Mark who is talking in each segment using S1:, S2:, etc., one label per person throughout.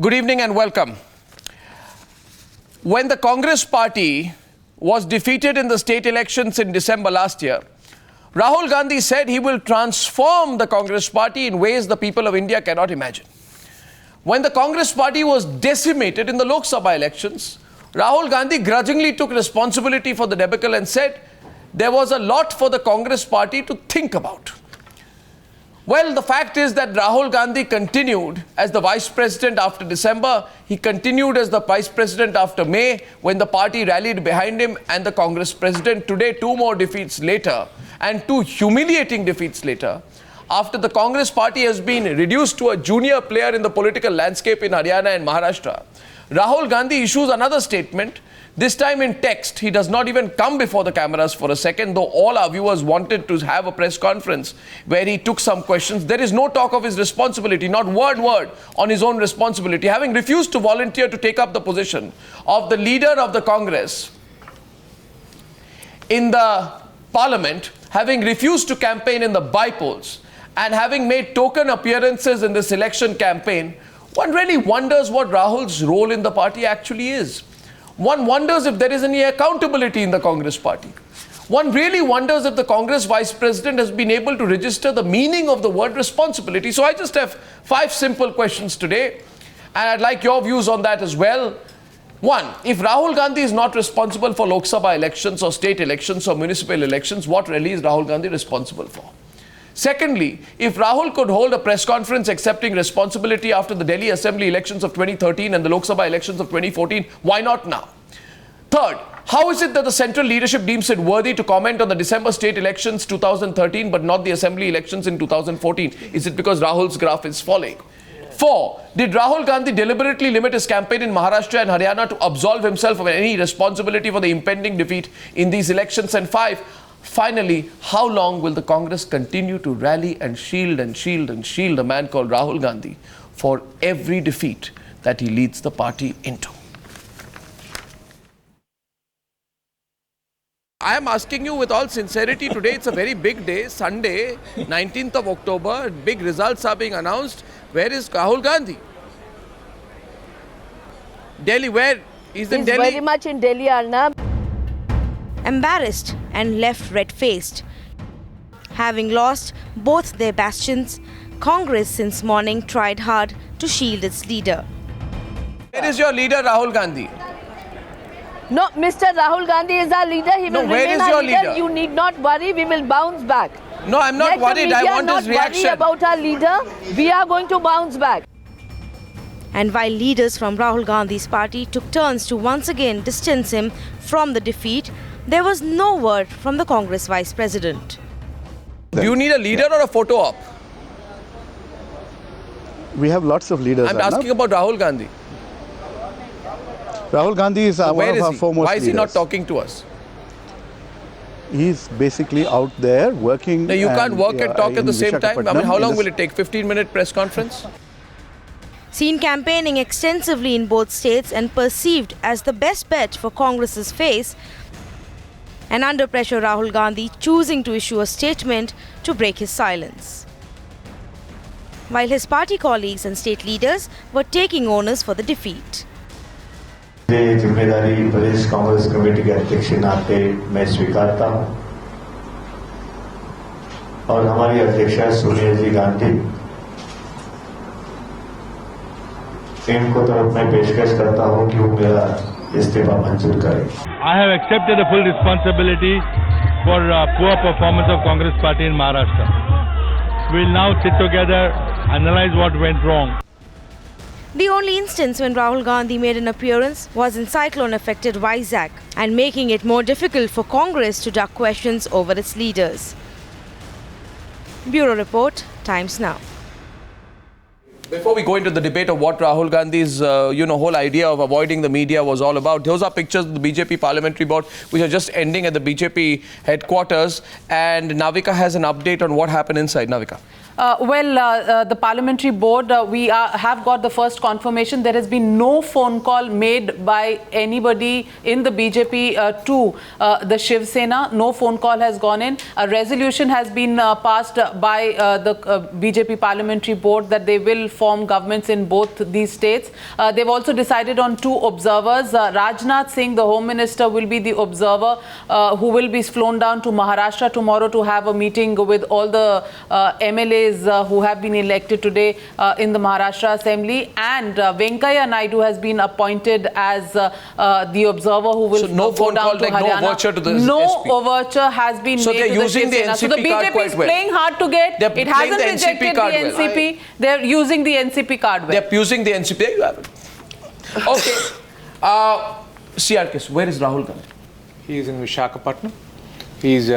S1: Good evening and welcome. When the Congress party was defeated in the state elections in December last year, Rahul Gandhi said he will transform the Congress party in ways the people of India cannot imagine. When the Congress party was decimated in the Lok Sabha elections, Rahul Gandhi grudgingly took responsibility for the debacle and said there was a lot for the Congress party to think about. Well, the fact is that Rahul Gandhi continued as the vice president after December. He continued as the vice president after May, when the party rallied behind him, and the Congress president. Today, two more defeats later, and two humiliating defeats later, after the Congress party has been reduced to a junior player in the political landscape in Haryana and Maharashtra, Rahul Gandhi issues another statement, this time in text. He does not even come before the cameras for a second, though all our viewers wanted to have a press conference where he took some questions. There is no talk of his responsibility, not word on his own responsibility. Having refused to volunteer to take up the position of the leader of the Congress in the parliament, having refused to campaign in the by-polls, and having made token appearances in this election campaign, one really wonders what Rahul's role in the party actually is. One wonders if there is any accountability in the Congress party. One really wonders if the Congress vice president has been able to register the meaning of the word responsibility. So I just have 5 simple questions today, and I'd like your views on that as well. One, if Rahul Gandhi is not responsible for Lok Sabha elections or state elections or municipal elections, what really is Rahul Gandhi responsible for? Secondly, if Rahul could hold a press conference accepting responsibility after the Delhi Assembly elections of 2013 and the Lok Sabha elections of 2014, why not now? Third, how is it that the central leadership deems it worthy to comment on the December state elections 2013 but not the Assembly elections in 2014? Is it because Rahul's graph is falling? 4, did Rahul Gandhi deliberately limit his campaign in Maharashtra and Haryana to absolve himself of any responsibility for the impending defeat in these elections? And 5, finally, how long will the Congress continue to rally and shield a man called Rahul Gandhi for every defeat that he leads the party into? I am asking you with all sincerity, today it's a very big day, Sunday, 19th of October, big results are being announced. Where is Rahul Gandhi? Delhi, where? He's in Delhi?
S2: He's very much in Delhi, Arnab.
S3: Embarrassed and left red-faced. Having lost both their bastions, Congress since morning tried hard to shield its leader.
S1: Where is your leader, Rahul Gandhi?
S2: No, Mr. Rahul Gandhi is our leader. He will remain our leader. You need not worry. We will bounce back.
S1: No, I'm not worried. I want his reaction.
S2: Let the media not worry about our leader. We are going to bounce back.
S3: And while leaders from Rahul Gandhi's party took turns to once again distance him from the defeat, there was no word from the Congress vice president.
S1: Do you need a leader or a photo op?
S4: We have lots of leaders.
S1: I'm asking about Rahul Gandhi.
S4: Rahul Gandhi is one of our foremost leaders.
S1: Why is he not talking to us?
S4: He's basically out there working.
S1: No, you can't work and talk at the same time. I mean, how long will it take? 15-minute press conference?
S3: Seen campaigning extensively in both states and perceived as the best bet for Congress's face, and under pressure Rahul Gandhi choosing to issue a statement to break his silence. While his party colleagues and state leaders were taking onus for the defeat.
S5: ये जिम्मेदारी प्रदेश Congress committee के अध्यक्ष के नाते मैं स्वीकारता हूं और हमारी अध्यक्षा सोनिया जी गांधी इनको तरफ मैं पेशकश करता हूं कि वो मेरा इस्तीफा मंजूर करें.
S6: I have accepted the full responsibility for poor performance of Congress party in Maharashtra. We will now sit together, analyze what went wrong.
S3: The only instance when Rahul Gandhi made an appearance was in cyclone-affected Vizag, and making it more difficult for Congress to duck questions over its leaders. Bureau Report, Times Now.
S1: Before we go into the debate of what Rahul Gandhi's whole idea of avoiding the media was all about, those are pictures of the BJP Parliamentary Board which are just ending at the BJP headquarters, and Navika has an update on what happened inside. Navika.
S7: The Parliamentary Board, we have got the first confirmation. There has been no phone call made by anybody in the BJP to the Shiv Sena. No phone call has gone in. A resolution has been passed by the BJP Parliamentary Board that they will form governments in both these states. They've also decided on 2 observers. Rajnath Singh, the Home Minister, will be the observer who will be flown down to Maharashtra tomorrow to have a meeting with all the MLAs who have been elected today in the Maharashtra Assembly. And Venkaiah Naidu has been appointed as the observer who will go down to Haryana.
S1: No overture to the
S7: No
S1: SP.
S7: overture has been
S1: So
S7: made
S1: they're
S7: to the
S1: using
S7: Shiv
S1: the
S7: Sena. So the
S1: NCP card
S7: BJP
S1: quite
S7: is
S1: well.
S7: playing hard to get.
S1: They're
S7: It
S1: playing
S7: hasn't
S1: the NCP
S7: rejected
S1: card
S7: the
S1: well.
S7: NCP. They're using the NCP card well.
S1: They're using the NCP. There you have it. Okay. CRKS, where is Rahul Gandhi?
S8: He is in Visakhapatnam. He's,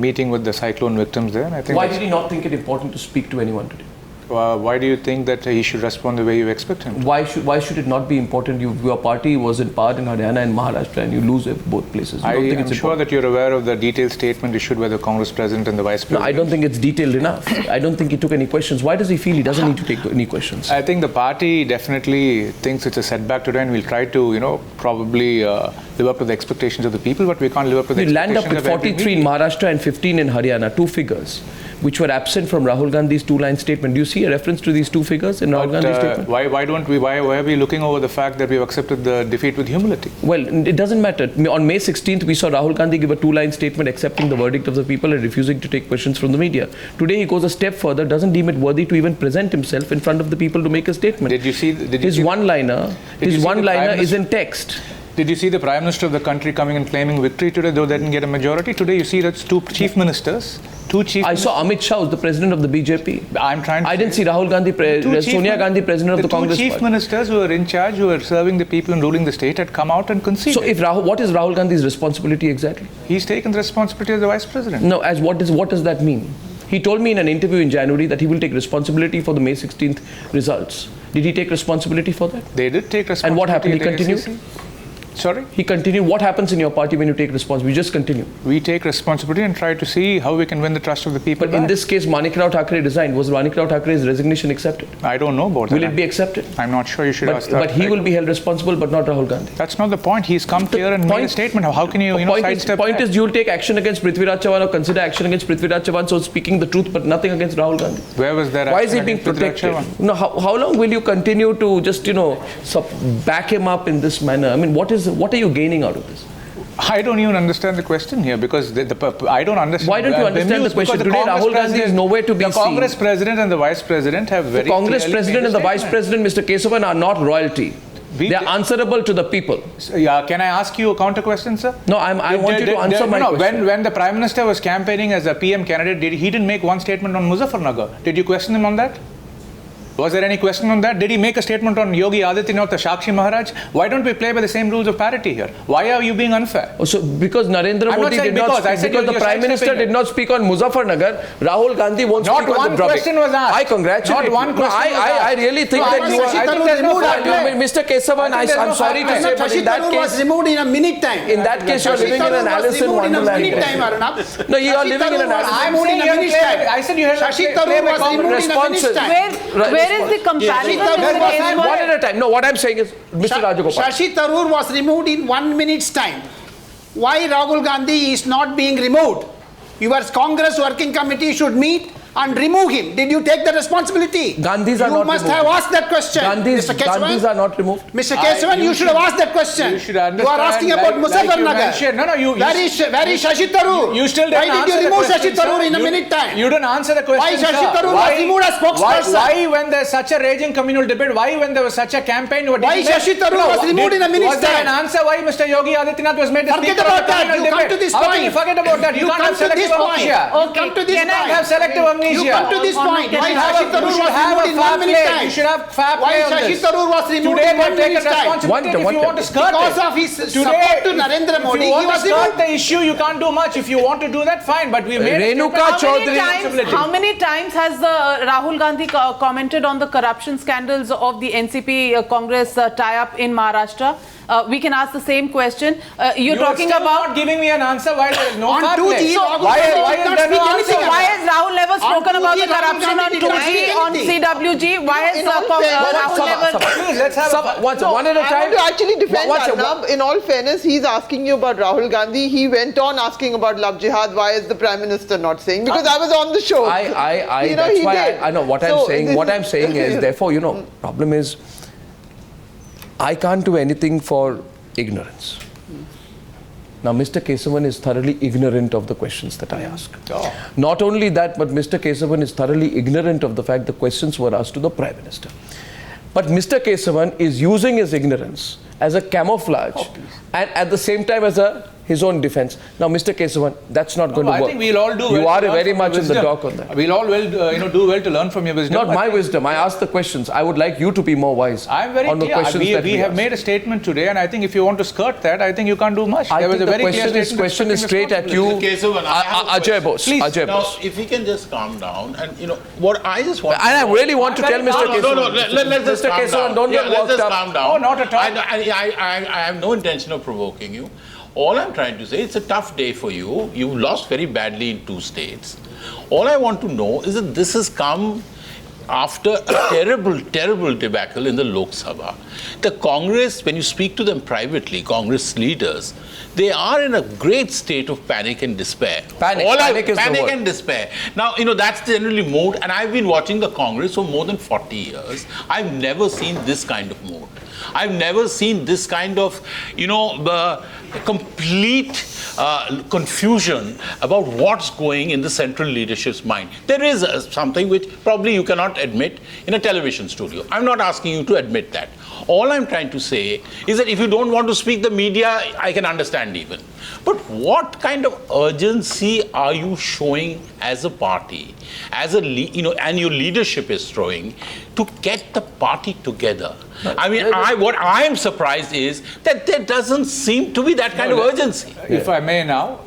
S8: meeting with the cyclone victims there. And I think
S1: Why did he not think it important to speak to anyone today?
S8: Why do you think that he should respond the way you expect him to?
S1: Why should it not be important? Your party was in power in Haryana and Maharashtra and you lose at both places.
S8: I am sure that you're aware of the detailed statement issued by the Congress President and the Vice President.
S1: No, I don't think it's detailed enough. I don't think he took any questions. Why does he feel he doesn't need to take any questions?
S8: I think the party definitely thinks it's a setback today and we'll try to, probably live up to the expectations of the people, but we can't live up to the expectations of
S1: land up with 43 in Maharashtra and 15 in Haryana, 2 figures, which were absent from Rahul Gandhi's 2-line statement. Do you see a reference to these 2 figures in Rahul Gandhi's statement?
S8: Why are we looking over the fact that we've accepted the defeat with humility?
S1: Well, it doesn't matter. On May 16th, we saw Rahul Gandhi give a 2-line statement accepting the verdict of the people and refusing to take questions from the media. Today, he goes a step further, doesn't deem it worthy to even present himself in front of the people to make a statement.
S8: Did you see
S1: his one-liner is in text.
S8: Did you see the Prime Minister of the country coming and claiming victory today, though they didn't get a majority? Today you see that's 2 chief ministers.
S1: I saw Amit Shah, who's the president of the BJP.
S8: I
S1: didn't see Rahul Gandhi, Sonia Gandhi, president of the Congress
S8: party. The 2 chief ministers who are in charge, who are serving the people and ruling the state, had come out and conceded.
S1: So what is Rahul Gandhi's responsibility exactly?
S8: He's taken the responsibility as the Vice President.
S1: No, what does that mean? He told me in an interview in January that he will take responsibility for the May 16th results. Did he take responsibility for that?
S8: They did take responsibility.
S1: And what happened? He continued?
S8: Sorry?
S1: He continued. What happens in your party when you take responsibility? You just continue.
S8: We take responsibility and try to see how we can win the trust of the people.
S1: But in this case, Manikrao Thakre resigned. Was Manikrao Thakre's resignation accepted?
S8: I don't know about that.
S1: Will it be accepted?
S8: I'm not sure. You should ask that.
S1: But he will be held responsible, but not Rahul Gandhi.
S8: That's not the point. He's come here and made a statement. How can you, sidestep?
S1: The point is, you will take action against Prithviraj Chavan or consider action against Prithviraj Chavan, so speaking the truth, but nothing against Rahul Gandhi.
S8: Where was there?
S1: Why is he being protected? No, how long will you continue to just back him up in this manner? I mean, what are you gaining out of this?
S8: I don't even understand the question here because I don't understand.
S1: Why don't you understand the question? Today, Rahul Gandhi is nowhere to be seen.
S8: The Congress President and the Vice President have very clearly
S1: The Congress President and the Vice President, Mr. Kesavan, are not royalty. They are answerable to the people.
S8: Can I ask you a counter question, sir?
S1: No, I want you to answer my question.
S8: When the Prime Minister was campaigning as a PM candidate, he didn't make one statement on Muzaffarnagar. Did you question him on that? Was there any question on that? Did he make a statement on Yogi Adityanath or Shakshi Maharaj? Why don't we play by the same rules of parity here? Why are you being unfair?
S1: So because Narendra Modi did not speak, because the Prime Minister did not speak on Muzaffarnagar, Rahul Gandhi won't speak on the
S8: Not one question was asked.
S1: I congratulate
S8: you. Not one question was asked.
S1: I really think that you are... Mr. Kesavan, I'm sorry to say, but in that case...
S9: was removed in a minute time.
S1: In that case, you are living in an Alice in Wonderland.
S9: No,
S1: you are living in an Alice in Wonderland.
S8: I said you had
S9: Shashi Tharoor was removed in a minute time.
S7: Where is the comparison?
S1: One at a time. No, what I'm saying is, Mr. Rajagopal.
S9: Shashi Tharoor was removed in 1 minute's time. Why Rahul Gandhi is not being removed? Your Congress Working Committee should meet and remove him. Did you take the responsibility?
S1: Gandhis are not removed.
S9: You must have asked that question.
S1: Gandhis are not removed.
S9: Mr. Kesavan, you should have asked that question. You are asking about Muzaffarnagar. Where is Shashi Tharoor? Why did you remove Shashi Tharoor in a minute time?
S8: You didn't answer the question.
S9: Why Shashi Tharoor was removed as spokesperson?
S8: Why when there's such a raging communal debate, why when there was such a campaign?
S9: Why Shashi Tharoor was removed in a minute time?
S8: Was there an answer why Mr. Yogi Adityanath was made the
S9: Forget
S8: speaker
S9: about
S8: of the
S9: that.
S8: communal
S9: You come
S8: debate?
S9: to this
S8: How
S9: point.
S8: can you forget about that? You can't have selective amnesia.
S9: Come to this point.
S8: Can I have selective amnesia?
S9: You come to this point. Why Shashi Tharoor was removed in 1 minute time?
S8: You should have fair play on
S9: Why
S8: this.
S9: Shashi Tharoor was removed
S8: Today
S9: in 1 minute's time?
S8: If you want to skirt
S9: Because of his support to Narendra Modi, he was removed.
S8: The issue, you can't do much. If you want to do that, fine. But we made
S7: How many times has Rahul Gandhi commented on the corruption scandals of the NCP Congress tie-up in Maharashtra? We can ask the same question. You're talking
S8: still
S7: about
S8: not giving me an answer why there is no
S9: On
S8: fair
S9: 2G,
S8: play.
S9: Why is there no answer?
S7: Why has Rahul never spoken about the
S9: 2G,
S7: corruption on 2G, on CWG? Why has Rahul never...
S8: Please, let's have
S1: one at a
S10: I
S1: time.
S10: want to actually defend Arnab. In all fairness, he's asking you about Rahul Gandhi. He went on asking about love jihad. Why is the Prime Minister not saying? Because I was on the show.
S1: That's why I know what I'm saying. What I'm saying is, therefore, problem is, I can't do anything for ignorance. Now, Mr. Kesavan is thoroughly ignorant of the questions that I ask. Not only that, but Mr. Kesavan is thoroughly ignorant of the fact the questions were asked to the Prime Minister. But Mr. Kesavan is using his ignorance as a camouflage and at the same time as his own defense. Now, Mr. Kesavan, that's not going to work.
S8: I think we'll all do
S1: You
S8: well
S1: are
S8: to
S1: very
S8: learn
S1: much
S8: from
S1: in the
S8: wisdom.
S1: dock on that.
S8: We'll all do well to learn from your wisdom.
S1: Not my wisdom. I ask the questions. I would like you to be more wise.
S8: I'm very
S1: on the
S8: clear.
S1: questions that
S8: We have made a statement today, and I think if you want to skirt that, I think you can't do much.
S1: I think the question is straight at you. Ajay Bose. Ajay
S11: Now,
S1: Bose.
S11: if we can just calm down, and what I just want.
S1: And I really want to tell Mr. Kesavan.
S11: Let's just calm down.
S1: Don't get worked up.
S11: Calm down.
S8: Oh, not at all.
S11: I have no intention of provoking you. All I'm trying to say, it's a tough day for you. You lost very badly in 2 states. All I want to know is that this has come after a terrible, terrible debacle in the Lok Sabha. The Congress, when you speak to them privately, Congress leaders, they are in a great state of panic and despair.
S1: Panic is the word.
S11: And despair. Now, that's generally mood, and I've been watching the Congress for more than 40 years. I've never seen this kind of mood. I've never seen this kind of, complete confusion about what's going in the central leadership's mind. There is something which probably you cannot admit in a television studio. I'm not asking you to admit that. All I'm trying to say is that if you don't want to speak the media, I can understand even. But what kind of urgency are you showing as a party, as and your leadership is showing to get the party together? What I am surprised is that there doesn't seem to be that kind of urgency.
S8: If I may now,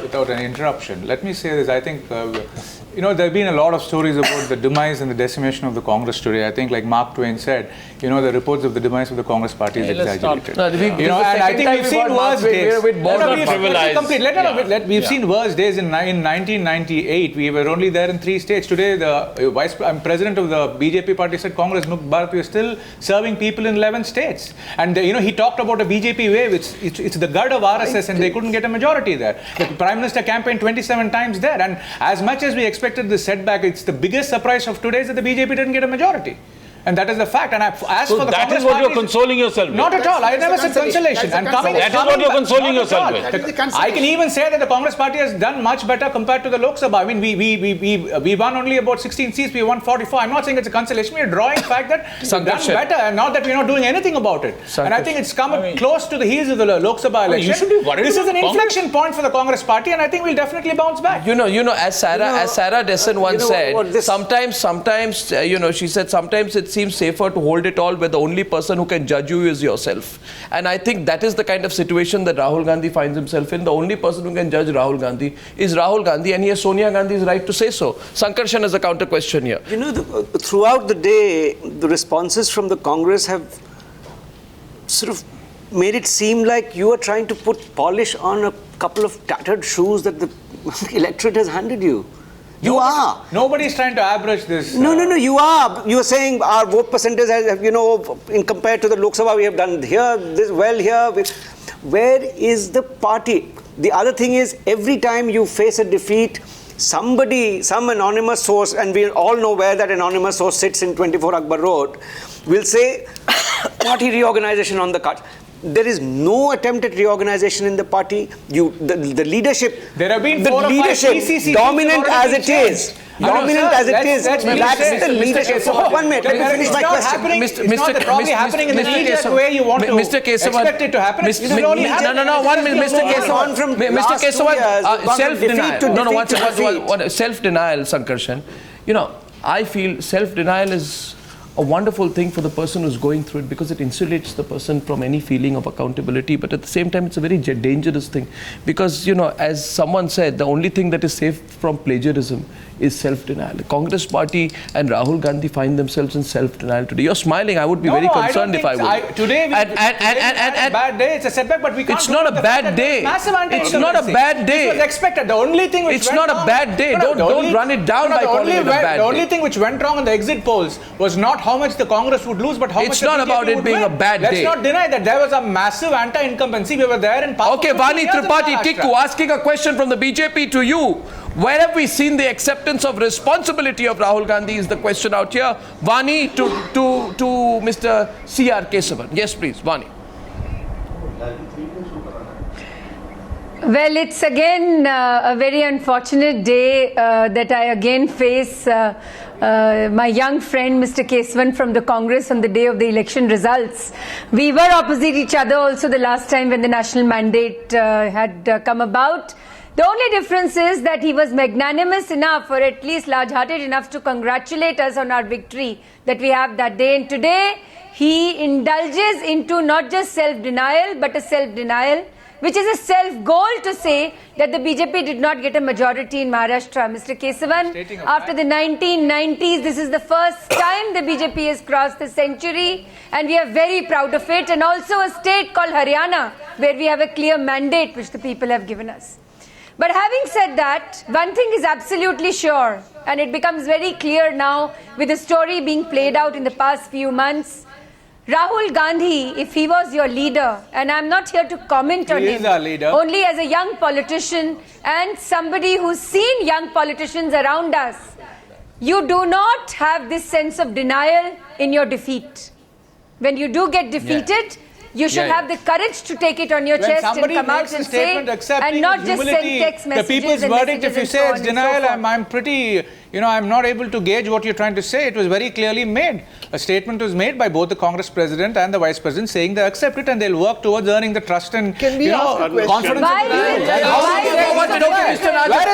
S8: without any interruption, let me say this. I think, there have been a lot of stories about the demise and the decimation of the Congress today. I think, like Mark Twain said, the reports of the demise of the Congress party is exaggerated.
S1: And I think we've seen worse days.
S8: We've seen worse days. In 1998, we were only there in 3 states. Today, the president of the BJP party said, Congress, Bharat, we are still serving people in 11 states. And, he talked about a BJP wave. It's the gut of RSS, and they couldn't get a majority there. The Prime Minister campaigned 27 times there. And as much as we expected the setback, it's the biggest surprise of today is that the BJP didn't get a majority. And that is the fact. And as for the
S11: that
S8: Congress
S11: is what
S8: parties,
S11: you're consoling yourself with.
S8: Not at all. I never said consolation. And
S11: that is what you're consoling yourself with.
S8: I can even say that the Congress party has done much better compared to the Lok Sabha. I mean, we won only about 16 seats. We won 44. I'm not saying it's a consolation. We're drawing the fact that we've done better, and not that we're not doing anything about it. And I think it's come close to the heels of the Lok Sabha election.
S11: You should be worried.
S8: This is an inflection point for the Congress party, and I think we'll definitely bounce back.
S1: As Sarah Dessen once said, sometimes, she said, sometimes it seems safer to hold it all where the only person who can judge you is yourself. And I think that is the kind of situation that Rahul Gandhi finds himself in. The only person who can judge Rahul Gandhi is Rahul Gandhi, and he has Sonia Gandhi's right to say so. Sankarshan has a counter question here.
S12: Throughout the day, the responses from the Congress have sort of made it seem like you are trying to put polish on a couple of tattered shoes that the electorate has handed you. You are.
S8: Nobody's trying to average this.
S12: No, you are. You are saying our vote percentage has, in compared to the Lok Sabha, we have done here, this well here. Where is the party? The other thing is, every time you face a defeat, some anonymous source, and we all know where that anonymous source sits in 24 Akbar Road, will say, party reorganization on the cards. There is no attempt at reorganization in the party. The leadership,
S8: there have been
S12: the leadership, dominant as it is. Dominant as it is, that's the leadership. 1 minute, let me finish my question.
S8: It's not probably happening in the leadership way you want to expect it to happen.
S1: No, 1 minute, Mr. Kesavan, self-denial. Self-denial, Sankarshan. I feel self-denial is a wonderful thing for the person who's going through it, because it insulates the person from any feeling of accountability. But at the same time, it's a very dangerous thing, because, as someone said, the only thing that is safe from plagiarism is self-denial. The Congress party and Rahul Gandhi find themselves in self-denial today. You're smiling. I would be very concerned if I were.
S8: Today, a bad day. It's a setback, but we can't.
S1: It's not a bad day. It's not a bad day.
S8: It was expected. The only thing which
S1: it's not a bad day. Don't run it down by calling it a bad day.
S8: The only thing which went wrong in the exit polls was not how much the Congress would lose, but how much
S1: it's not about it being a bad day.
S8: Let's not deny that there was a massive anti-incumbency. We were there in power.
S1: Okay, Vani Tripathi Tikku asking a question from the BJP to you. Where have we seen the acceptance of responsibility of Rahul Gandhi is the question out here. Vani to Mr. C.R. Kesavan. Yes, please, Vani.
S13: Well, it's again a very unfortunate day that I again face my young friend Mr. Kesavan from the Congress on the day of the election results. We were opposite each other also the last time when the national mandate had come about. The only difference is that he was magnanimous enough, or at least large-hearted enough, to congratulate us on our victory that we have that day. And today, he indulges into not just self-denial, but a self-denial, which is a self-goal to say that the BJP did not get a majority in Maharashtra. Mr. Kesavan, after the 1990s, this is the first time the BJP has crossed the century, and we are very proud of it. And also a state called Haryana, where we have a clear mandate which the people have given us. But having said that, one thing is absolutely sure, and it becomes very clear now with the story being played out in the past few months. Rahul Gandhi, if he was your leader, and I'm not here to comment on him, only as a young politician and somebody who's seen young politicians around us, you do not have this sense of denial in your defeat. When you do get defeated, you should have the courage to take it on your chest and come out and say, and not just send text messages.
S8: The people's verdict, if you say it's denial, I'm pretty, I'm not able to gauge what you're trying to say. It was very clearly made. A statement was made by both the Congress president and the vice president saying they accept it and they'll work towards earning the trust and confidence.
S13: Where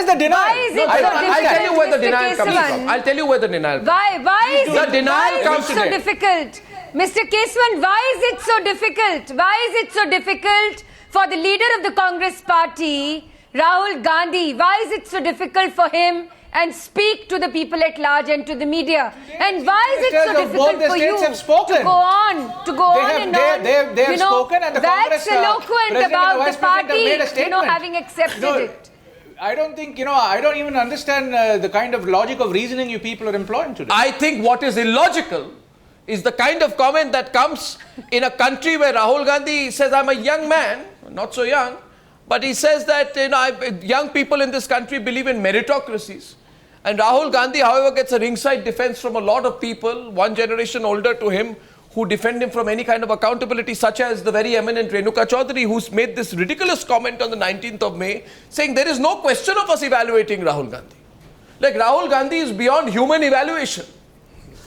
S8: is the denial?
S1: I'll tell you where the denial comes from. I'll tell you where the denial comes from.
S13: Why is
S1: the denial comes
S13: so difficult? Mr. Kesavan, why is it so difficult? Why is it so difficult for the leader of the Congress party, Rahul Gandhi? Why is it so difficult for him and speak to the people at large and to the media? And why is it so difficult for you to go on and on?
S8: They have spoken and the Congress
S13: eloquent about the party, having accepted it.
S8: I don't think, I don't even understand the kind of logic of reasoning you people are employing today.
S1: I think what is illogical is the kind of comment that comes in a country where Rahul Gandhi says, I'm a young man, not so young, but he says that young people in this country believe in meritocracies. And Rahul Gandhi, however, gets a ringside defense from a lot of people, one generation older to him, who defend him from any kind of accountability, such as the very eminent Renuka Chaudhary, who's made this ridiculous comment on the 19th of May, saying there is no question of us evaluating Rahul Gandhi. Like, Rahul Gandhi is beyond human evaluation.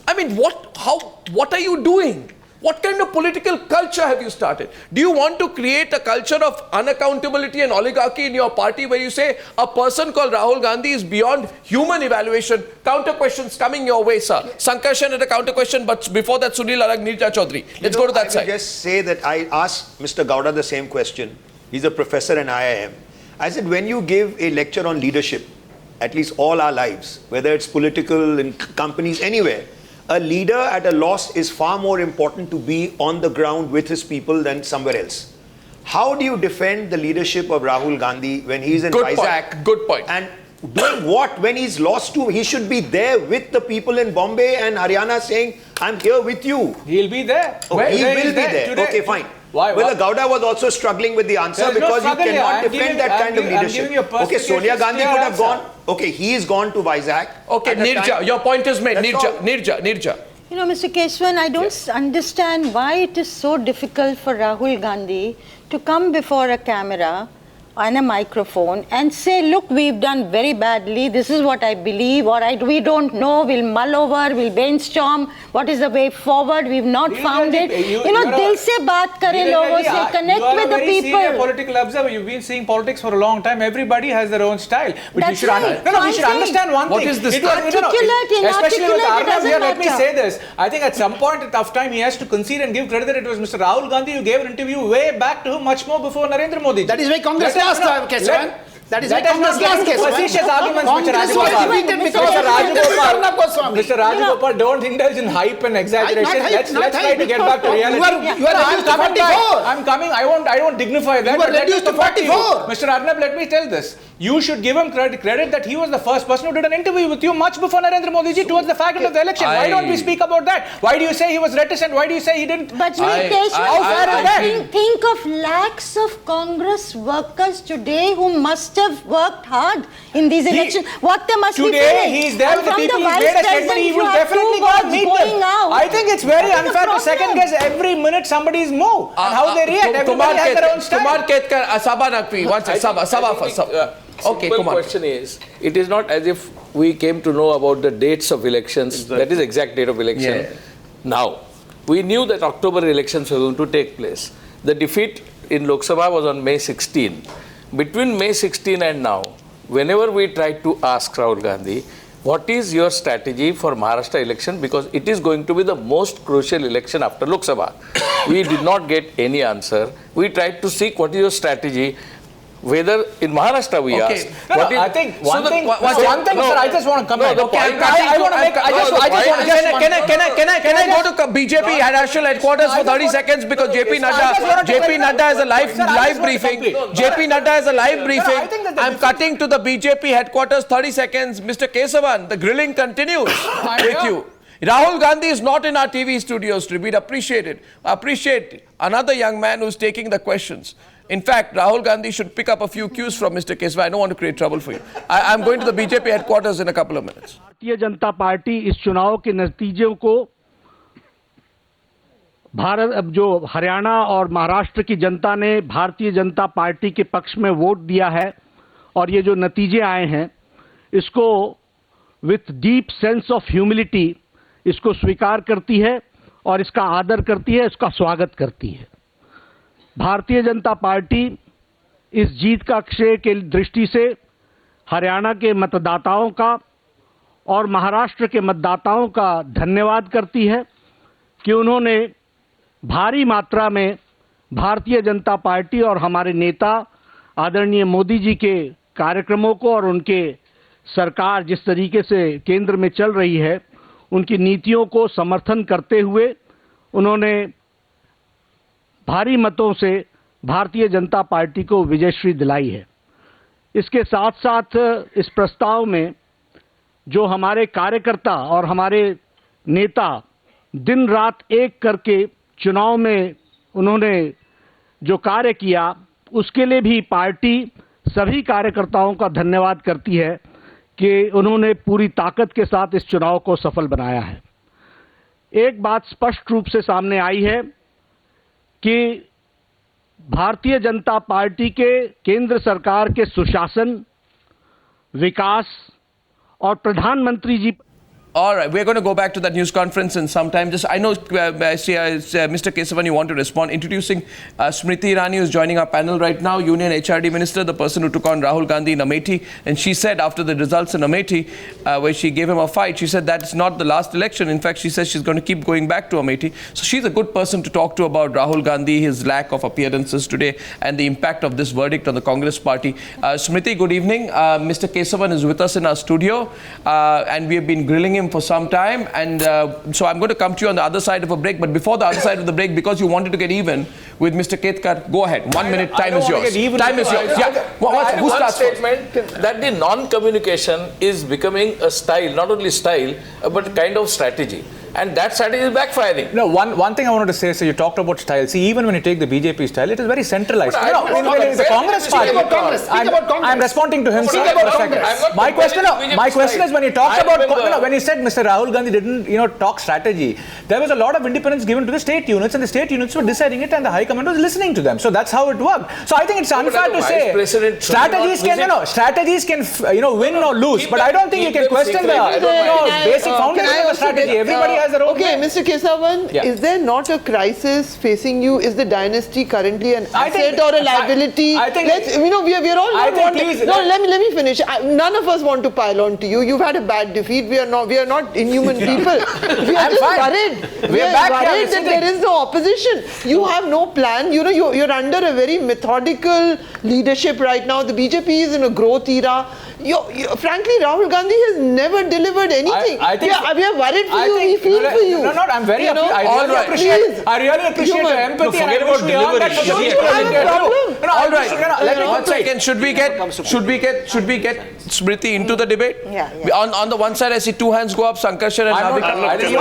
S1: I mean, what are you doing? What kind of political culture have you started? Do you want to create a culture of unaccountability and oligarchy in your party where you say a person called Rahul Gandhi is beyond human evaluation? Counter questions coming your way, sir. Sankarshan had a counter question, but before that, Sunil Arag, Nirja Chaudhary. Let's go to that side.
S14: I will just say that I asked Mr. Gowda the same question. He's a professor in IIM. I said, when you give a lecture on leadership, at least all our lives, whether it's political, in companies, anywhere, a leader at a loss is far more important to be on the ground with his people than somewhere else. How do you defend the leadership of Rahul Gandhi when he's in Vizag?
S1: Good point.
S14: And doing what when he's lost to? He should be there with the people in Bombay and Haryana saying, I'm here with you.
S8: He'll be there.
S14: Oh, he will be there. Today. Okay, fine.
S8: Why?
S14: Well, the Gowda was also struggling with the answer because you cannot defend that kind of leadership. Okay, Sonia Gandhi could have gone. Okay, he's gone to Vizag.
S1: Okay, Nirja, your point is made. Nirja.
S15: Mr. Kesavan, I don't understand why it is so difficult for Rahul Gandhi to come before a camera on a microphone and say, look, we've done very badly, this is what I believe, all right, we don't know, we'll mull over, we'll brainstorm, what is the way forward, we've not found it. Dil se baat kare logo se, connect with the people.
S8: You are a very senior political observer, you've been seeing politics for a long time, everybody has their own style. But we should, we should understand one thing.
S1: What is this?
S8: Especially with Arnav here, let me say this. I think at some point, a tough time, he has to concede and give credit that it was Mr. Rahul Gandhi who gave an interview way back to him, much more before Narendra Modi.
S9: That is why Congress lost, Kesavan. That is why
S8: Congress lost. Facetious arguments, Mr. Rajagopal, don't indulge in hype and exaggeration. Let's try to get back to reality.
S9: You are reduced to 44.
S8: I'm coming. I won't dignify that.
S9: You are reduced to 44.
S8: Mr. Arnab, let me tell this. You should give him credit that he was the first person who did an interview with you much before Narendra Modi ji towards the fact of the election. Why don't we speak about that? Why do you say he was reticent? Why do you say he didn't?
S15: But think of lakhs of Congress workers today who must have worked hard in these elections. What they must be feeling.
S8: Today he is there with the people. He made a statement. He will definitely go and meet them. I think it's very unfair to second guess every minute somebody's move and how they react. Everybody has their own style.
S1: Kumar Ketkar, Sabha Nakvi, one second, Sabha first. Okay,
S16: Simple question is, it is not as if we came to know about the dates of elections, that is exact date of election. Now, we knew that October elections were going to take place. The defeat in Lok Sabha was on May 16. Between May 16 and now, whenever we tried to ask Rahul Gandhi, what is your strategy for Maharashtra election, because it is going to be the most crucial election after Lok Sabha. We did not get any answer. We tried to seek what is your strategy. Whether in Maharashtra we asked.
S8: I think one thing, sir, I just want to come back.
S1: Can I go to BJP national headquarters for 30 seconds because JP Nadda has a live briefing. JP Nadda has a live briefing. I'm cutting to the BJP headquarters, 30 seconds. Mr. Kesavan, the grilling continues with you. Rahul Gandhi is not in our TV studios. We'd appreciate another young man who's taking the questions. In fact, Rahul Gandhi should pick up a few cues from Mr. Kesava. I don't want to create trouble for you. I'm going to the BJP headquarters in a couple of minutes.
S17: Bharatiya Janata party इस चुनाव के नतीजों को जो हरियाणा और महाराष्ट्र की जनता ने Bharatiya Janata party के पक्ष में वोट दिया है और ये जो नतीजे आए हैं इसको with deep sense of humility इसको स्वीकार करती है और इसका आदर करती है, इसका स्वागत करती है। भारतीय जनता पार्टी इस जीत का श्रेय के दृष्टि से हरियाणा के मतदाताओं का और महाराष्ट्र के मतदाताओं का धन्यवाद करती है कि उन्होंने भारी मात्रा में भारतीय जनता पार्टी और हमारे नेता आदरणीय मोदी जी के कार्यक्रमों को और उनके सरकार जिस तरीके से केंद्र में चल रही है उनकी नीतियों को समर्थन करते हुए उन्होंने भारी मतों से भारतीय जनता पार्टी को विजयश्री दिलाई है। इसके साथ साथ इस प्रस्ताव में जो हमारे कार्यकर्ता और हमारे नेता दिन रात एक करके चुनाव में उन्होंने जो कार्य किया उसके लिए भी पार्टी सभी कार्यकर्ताओं का धन्यवाद करती है कि उन्होंने पूरी ताकत के साथ इस चुनाव को सफल बनाया है। एक बात स्पष्ट रूप से सामने आई है कि भारतीय जनता पार्टी के केंद्र सरकार के सुशासन, विकास और प्रधानमंत्री जी।
S1: All right, we're going to go back to that news conference in some time. Just, I know, Mr. Kesavan, you want to respond. Introducing Smriti Irani, who's joining our panel right now, Union HRD Minister, the person who took on Rahul Gandhi in Amethi. And she said after the results in Amethi, where she gave him a fight, she said that's not the last election. In fact, she says she's going to keep going back to Amethi. So she's a good person to talk to about Rahul Gandhi, his lack of appearances today, and the impact of this verdict on the Congress party. Smriti, good evening. Mr. Kesavan is with us in our studio, and we have been grilling him for some time, and so I'm going to come to you on the other side of a break. But before the other side of the break, because you wanted to get even with Mr. Ketkar, go ahead. 1 minute, time is yours. Time is yours.
S16: Who starts statement that the non-communication is becoming a style, not only style, but kind of strategy. And that strategy is backfiring.
S8: No, one thing I wanted to say, so you talked about style. See, even when you take the BJP style, it is very centralized. The Congress party. I'm responding to him. My question is when you talked about, when you said Mr. Rahul Gandhi didn't, talk strategy, there was a lot of independence given to the state units, and the state units were deciding it, and the High Command was listening to them. So that's how it worked. So I think it's unfair to say strategies can, win or lose, but I don't think you can question the basic foundation of the strategy. Everybody has their own.
S10: Okay, Mr. Kesavan, is there not a crisis facing you? Is the dynasty currently an asset or a liability?
S8: I think
S10: we're all not wanting. No, let me finish. None of us want to pile on to you. You've had a bad defeat. We are not inhuman people. We are just worried. We are worried that there is no opposition. You have no plan. You're under a very methodical leadership right now. The BJP is in a growth era. Frankly, Rahul Gandhi has never delivered anything. We are worried for you. We feel for you.
S8: No, I'm very I really appreciate the empathy.
S11: Forget about delivery.
S1: All right. Let me 1 second. Should we get Smriti into the debate?
S15: Yeah.
S1: On the one side, I see two hands go up. Sankarshan and Navik.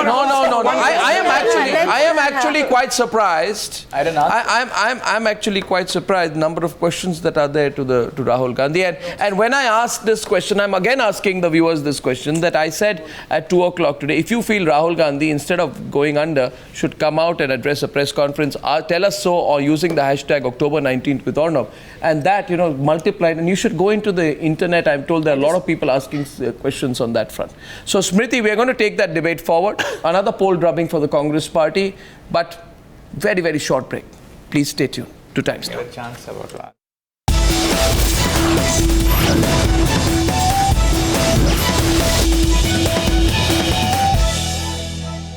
S1: No. I am actually quite surprised.
S8: I don't know.
S1: I'm actually quite surprised. Number of questions that are there to Rahul Gandhi. And when I asked this question, I'm again asking the viewers this question that I said at 2 o'clock today. If you feel Rahul Gandhi, instead of going under, should come out and address a press conference, tell us so, or using the hashtag October 19th with Arnav, and that multiplied, and you should go into the internet. I'm told there are a lot of people asking questions on that front. So Smriti, we are going to take that debate forward. Another poll drubbing for the Congress party, but very, very short break. Please stay tuned to Times Now.
S8: Get a chance about that.